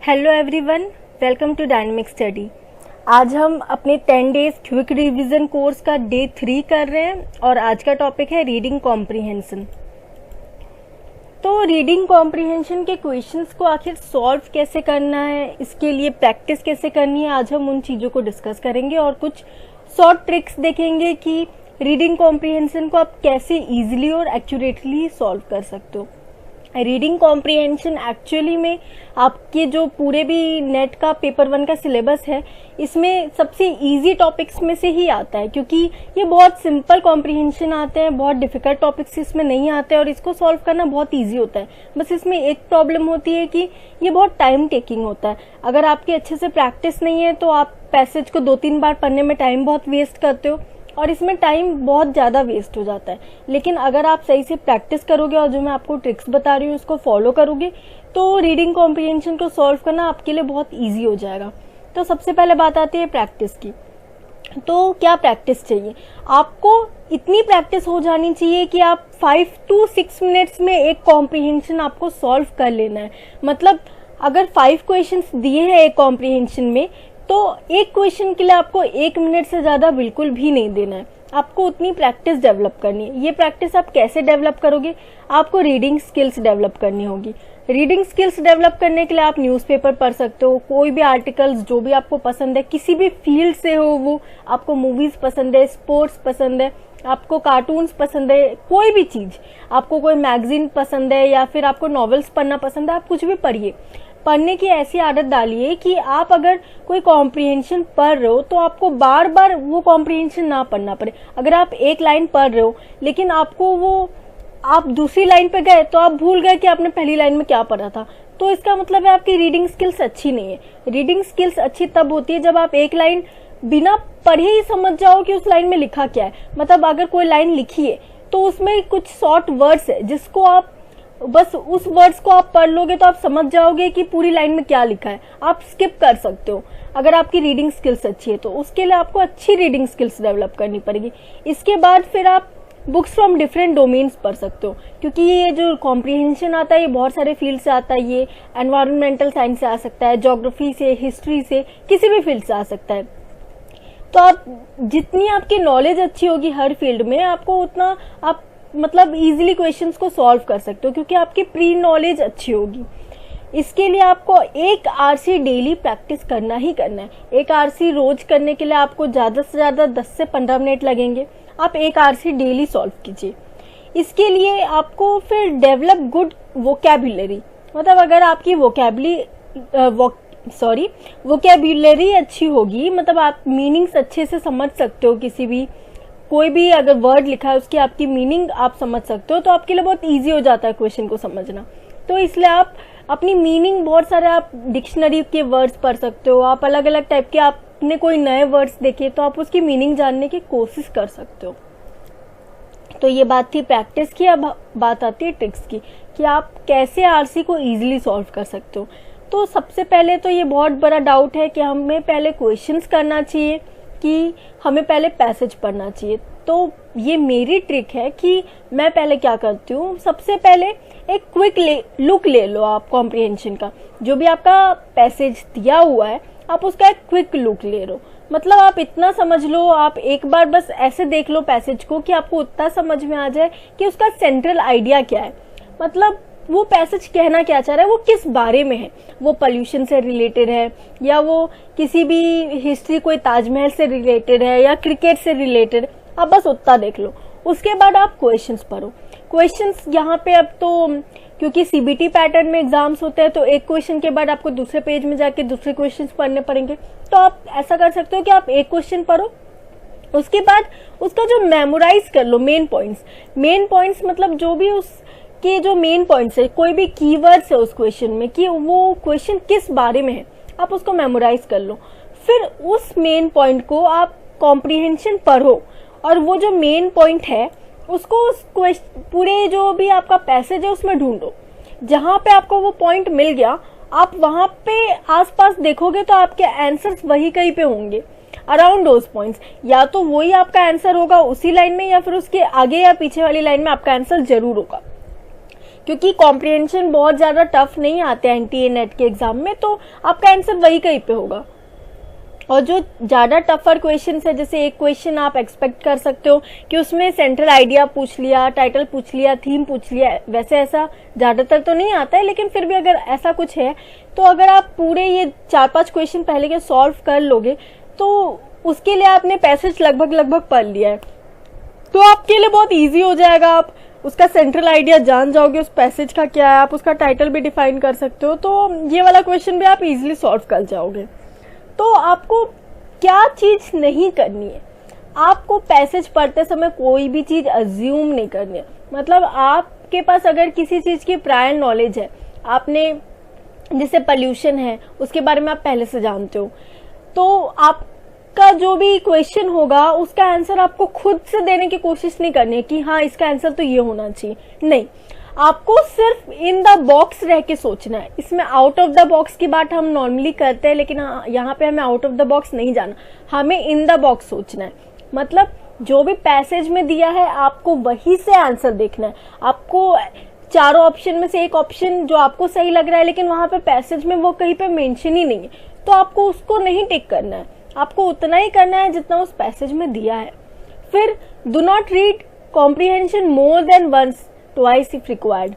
Hello everyone, welcome to Dynamic Study. आज हम अपने 10 डेज क्विक रिवीजन कोर्स का डे 3 कर रहे हैं और आज का टॉपिक है रीडिंग कॉम्प्रिहेंशन। तो रीडिंग कॉम्प्रिहेंशन के क्वेश्चंस को आखिर सॉल्व कैसे करना है, इसके लिए प्रैक्टिस कैसे करनी है, आज हम उन चीज़ों को डिस्कस करेंगे और कुछ शॉर्ट ट्रिक्स देखेंगे कि रीडिंग कॉम्प्रिहेंशन को आप कैसे ईजिली और एक्यूरेटली सॉल्व कर सकते हो। रीडिंग कॉम्प्रिहेंशन एक्चुअली में आपके जो पूरे भी नेट का पेपर 1 का सिलेबस है, इसमें सबसे इजी टॉपिक्स में से ही आता है, क्योंकि ये बहुत सिंपल कॉम्प्रिहेंशन आते हैं, बहुत डिफिकल्ट टॉपिक्स इसमें नहीं आते और इसको सॉल्व करना बहुत इजी होता है। बस इसमें एक प्रॉब्लम होती है कि ये बहुत टाइम टेकिंग होता है। अगर आपकी अच्छे से प्रैक्टिस नहीं है तो आप पैसेज को 2-3 बार पढ़ने में टाइम बहुत वेस्ट करते हो और इसमें टाइम बहुत ज़्यादा वेस्ट हो जाता है। लेकिन अगर आप सही से प्रैक्टिस करोगे और जो मैं आपको ट्रिक्स बता रही हूँ उसको फॉलो करोगे तो रीडिंग कॉम्प्रिहेंशन को सॉल्व करना आपके लिए बहुत इजी हो जाएगा। तो सबसे पहले बात आती है प्रैक्टिस की। तो क्या प्रैक्टिस चाहिए? आपको इतनी प्रैक्टिस हो जानी चाहिए कि आप 5 to 6 मिनट्स में एक कॉम्प्रिहेंशन आपको सॉल्व कर लेना है। मतलब अगर 5 क्वेश्चंस दिए हैं एक कॉम्प्रिहेंशन में तो एक क्वेश्चन के लिए आपको 1 मिनट से ज़्यादा बिल्कुल भी नहीं देना है। आपको उतनी प्रैक्टिस डेवलप करनी है। ये प्रैक्टिस आप कैसे डेवलप करोगे? आपको रीडिंग स्किल्स डेवलप करनी होगी। रीडिंग स्किल्स डेवलप करने के लिए आप न्यूज़पेपर पढ़ सकते हो, कोई भी आर्टिकल्स जो भी आपको पसंद है, किसी भी फील्ड से हो वो, आपको मूवीज़ पसंद है, स्पोर्ट्स पसंद है, आपको कार्टून्स पसंद है, कोई भी चीज़, आपको कोई मैगजीन पसंद है या फिर आपको नॉवेल्स पढ़ना पसंद है, आप कुछ भी पढ़िए। पढ़ने की ऐसी आदत डालिए कि आप अगर कोई कॉम्प्रिहेंशन पढ़ रहे हो तो आपको बार बार वो कॉम्प्रिहेंशन ना पढ़ना पड़े। अगर आप एक लाइन पढ़ रहे हो लेकिन आपको वो आप दूसरी लाइन पे गए तो आप भूल गए कि आपने पहली लाइन में क्या पढ़ा था, तो इसका मतलब है आपकी रीडिंग स्किल्स अच्छी नहीं है। रीडिंग स्किल्स अच्छी तब होती है जब आप एक लाइन बिना पढ़े ही समझ जाओ कि उस लाइन में लिखा क्या है। मतलब अगर कोई लाइन लिखी है तो उसमें कुछ शॉर्ट वर्ड्स है जिसको आप बस उस वर्ड्स को आप पढ़ लोगे तो आप समझ जाओगे कि पूरी लाइन में क्या लिखा है। आप स्किप कर सकते हो अगर आपकी रीडिंग स्किल्स अच्छी है। तो उसके लिए आपको अच्छी रीडिंग स्किल्स डेवलप करनी पड़ेगी। इसके बाद फिर आप बुक्स फ्रॉम डिफरेंट डोमेन्स पढ़ सकते हो, क्योंकि ये जो कॉम्प्रिहेंशन आता है ये बहुत सारे फील्ड से आता है। ये एनवायरमेंटल साइंस से आ सकता है, ज्योग्राफी से, हिस्ट्री से, किसी भी फील्ड से आ सकता है। तो आप जितनी आपकी नॉलेज अच्छी होगी हर फील्ड में, आपको उतना आप मतलब इजीली क्वेश्चंस को सॉल्व कर सकते हो, क्योंकि आपकी प्री नॉलेज अच्छी होगी। इसके लिए आपको एक आरसी डेली प्रैक्टिस करना ही करना है। एक आरसी रोज करने के लिए आपको ज़्यादा से ज़्यादा 10 से 15 मिनट लगेंगे। आप एक आरसी डेली सॉल्व कीजिए। इसके लिए आपको फिर डेवलप गुड वोकैबुलरी, मतलब अगर आपकी वोकैबुलरी अच्छी होगी, मतलब आप मीनिंग्स अच्छे से समझ सकते हो, किसी भी कोई भी अगर वर्ड लिखा है उसकी आपकी मीनिंग आप समझ सकते हो, तो आपके लिए बहुत इजी हो जाता है क्वेश्चन को समझना। तो इसलिए आप अपनी मीनिंग बहुत सारे आप डिक्शनरी के वर्ड्स पढ़ सकते हो। आप अलग अलग टाइप के आपने कोई नए वर्ड्स देखे तो आप उसकी मीनिंग जानने की कोशिश कर सकते हो। तो ये बात थी प्रैक्टिस की। अब बात आती है ट्रिक्स की कि आप कैसे आरसी को ईजिली सॉल्व कर सकते हो। तो सबसे पहले तो ये बहुत बड़ा डाउट है कि हमें पहले क्वेश्चंस करना चाहिए कि हमें पहले पैसेज पढ़ना चाहिए। तो ये मेरी ट्रिक है कि मैं पहले क्या करती हूँ, सबसे पहले एक क्विक लुक ले लो आप कॉम्प्रिहेंशन का। जो भी आपका पैसेज दिया हुआ है आप उसका एक क्विक लुक ले लो। मतलब आप इतना समझ लो, आप एक बार बस ऐसे देख लो पैसेज को कि आपको उतना समझ में आ जाए कि उसका सेंट्रल आइडिया क्या है। मतलब वो पैसेज कहना क्या चाह रहा है, वो किस बारे में है, वो पोल्यूशन से रिलेटेड है या वो किसी भी हिस्ट्री, कोई ताजमहल से रिलेटेड है या क्रिकेट से रिलेटेड, आप बस उतना देख लो। उसके बाद आप क्वेश्चंस पढ़ो। क्वेश्चंस यहाँ पे अब तो क्योंकि सीबीटी पैटर्न में एग्जाम्स होते हैं तो एक क्वेश्चन के बाद आपको दूसरे पेज में जाके दूसरे क्वेश्चंस पढ़ने पड़ेंगे। तो आप ऐसा कर सकते हो कि आप एक क्वेश्चन पढ़ो, उसके बाद उसका जो मेमोराइज कर लो मेन पॉइंट्स, मतलब जो भी उसके जो मेन पॉइंट्स है, कोई भी कीवर्ड्स है उस क्वेश्चन में कि वो क्वेश्चन किस बारे में है, आप उसको मेमोराइज कर लो। फिर उस मेन पॉइंट को आप कॉम्प्रिहेंशन पढ़ो और वो जो मेन पॉइंट है उसको उस पूरे जो भी आपका पैसेज है उसमें ढूंढो। जहां पे आपको वो पॉइंट मिल गया आप वहां पे आसपास देखोगे तो आपके आंसर्स वही कहीं पे होंगे, अराउंड दोज पॉइंट्स। या तो वही आपका आंसर होगा उसी लाइन में या फिर उसके आगे या पीछे वाली लाइन में आपका आंसर जरूर होगा। क्योंकि कॉम्प्रिहेंशन बहुत ज़्यादा टफ नहीं आते हैं NTA नेट के एग्जाम में, तो आपका आंसर वही कहीं पे होगा। और जो ज़्यादा टफर क्वेश्चन है, जैसे एक क्वेश्चन आप एक्सपेक्ट कर सकते हो कि उसमें सेंट्रल आइडिया पूछ लिया, टाइटल पूछ लिया, थीम पूछ लिया, वैसे ऐसा ज़्यादातर तो नहीं आता है, लेकिन फिर भी अगर ऐसा कुछ है तो अगर आप पूरे ये 4-5 क्वेश्चन पहले के सॉल्व कर लोगे तो उसके लिए आपने पैसेज लगभग पढ़ लिया है, तो आपके लिए बहुत ईजी हो जाएगा। आप उसका सेंट्रल आइडिया जान जाओगे, उस पैसेज का क्या है, आप उसका टाइटल भी डिफाइन कर सकते हो, तो ये वाला क्वेश्चन भी आप इजीली सॉल्व कर जाओगे। तो आपको क्या चीज नहीं करनी है, आपको पैसेज पढ़ते समय कोई भी चीज अज्यूम नहीं करनी है। मतलब आपके पास अगर किसी चीज की प्रायर नॉलेज है, आपने जैसे पोल्यूशन है उसके बारे में आप पहले से जानते हो, तो आपका जो भी क्वेश्चन होगा उसका आंसर आपको खुद से देने की कोशिश नहीं करनी है कि हाँ इसका आंसर तो ये होना चाहिए, नहीं, आपको सिर्फ इन द बॉक्स रह के सोचना है। इसमें आउट ऑफ द बॉक्स की बात हम नॉर्मली करते हैं, लेकिन यहाँ पे हमें आउट ऑफ द बॉक्स नहीं जाना, हमें इन द बॉक्स सोचना है। मतलब जो भी पैसेज में दिया है आपको वही से आंसर देखना है। आपको चारों ऑप्शन में से एक ऑप्शन जो आपको सही लग रहा है लेकिन वहां पे पैसेज में वो कहीं पे मेंशन ही नहीं है, तो आपको उसको नहीं टिक करना है, आपको उतना ही करना है जितना उस पैसेज में दिया है। फिर do not read comprehension more than once, twice if required.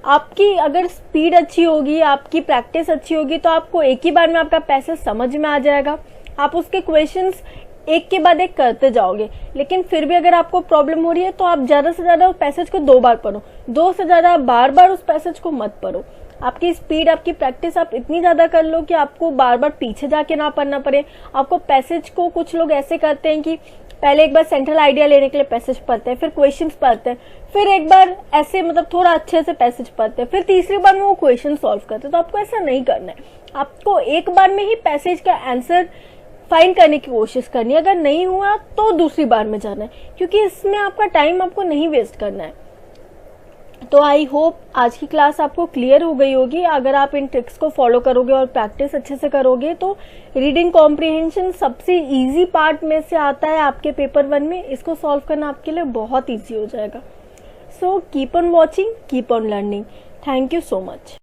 आपकी अगर स्पीड अच्छी होगी, आपकी प्रैक्टिस अच्छी होगी, तो आपको एक ही बार में आपका पैसेज समझ में आ जाएगा, आप उसके क्वेश्चंस एक के बाद एक करते जाओगे। लेकिन फिर भी अगर आपको प्रॉब्लम हो रही है तो आप ज्यादा से ज्यादा उस पैसेज को 2 बार पढ़ो, 2 से ज्यादा बार बार उस पैसेज को मत पढ़ो। आपकी स्पीड, आपकी प्रैक्टिस आप इतनी ज्यादा कर लो कि आपको बार बार पीछे जाके ना पढ़ना पड़े। आपको पैसेज को, कुछ लोग ऐसे करते हैं कि पहले एक बार सेंट्रल आइडिया लेने के लिए पैसेज पढ़ते हैं, फिर क्वेश्चंस पढ़ते हैं, फिर एक बार ऐसे मतलब थोड़ा अच्छे से पैसेज पढ़ते हैं, फिर तीसरी बार में वो क्वेश्चन सॉल्व करते हैं। तो आपको ऐसा नहीं करना है, आपको एक बार में ही पैसेज का आंसर फाइंड करने की कोशिश करनी है। अगर नहीं हुआ तो दूसरी बार में जाना है, क्योंकि इसमें आपका टाइम आपको नहीं वेस्ट करना है। तो आई होप आज की क्लास आपको क्लियर हो गई होगी। अगर आप इन ट्रिक्स को फॉलो करोगे और प्रैक्टिस अच्छे से करोगे तो रीडिंग कॉम्प्रिहेंशन सबसे इजी पार्ट में से आता है आपके पेपर 1 में। इसको सॉल्व करना आपके लिए बहुत इजी हो जाएगा। So keep on watching, keep on learning. Thank you so much.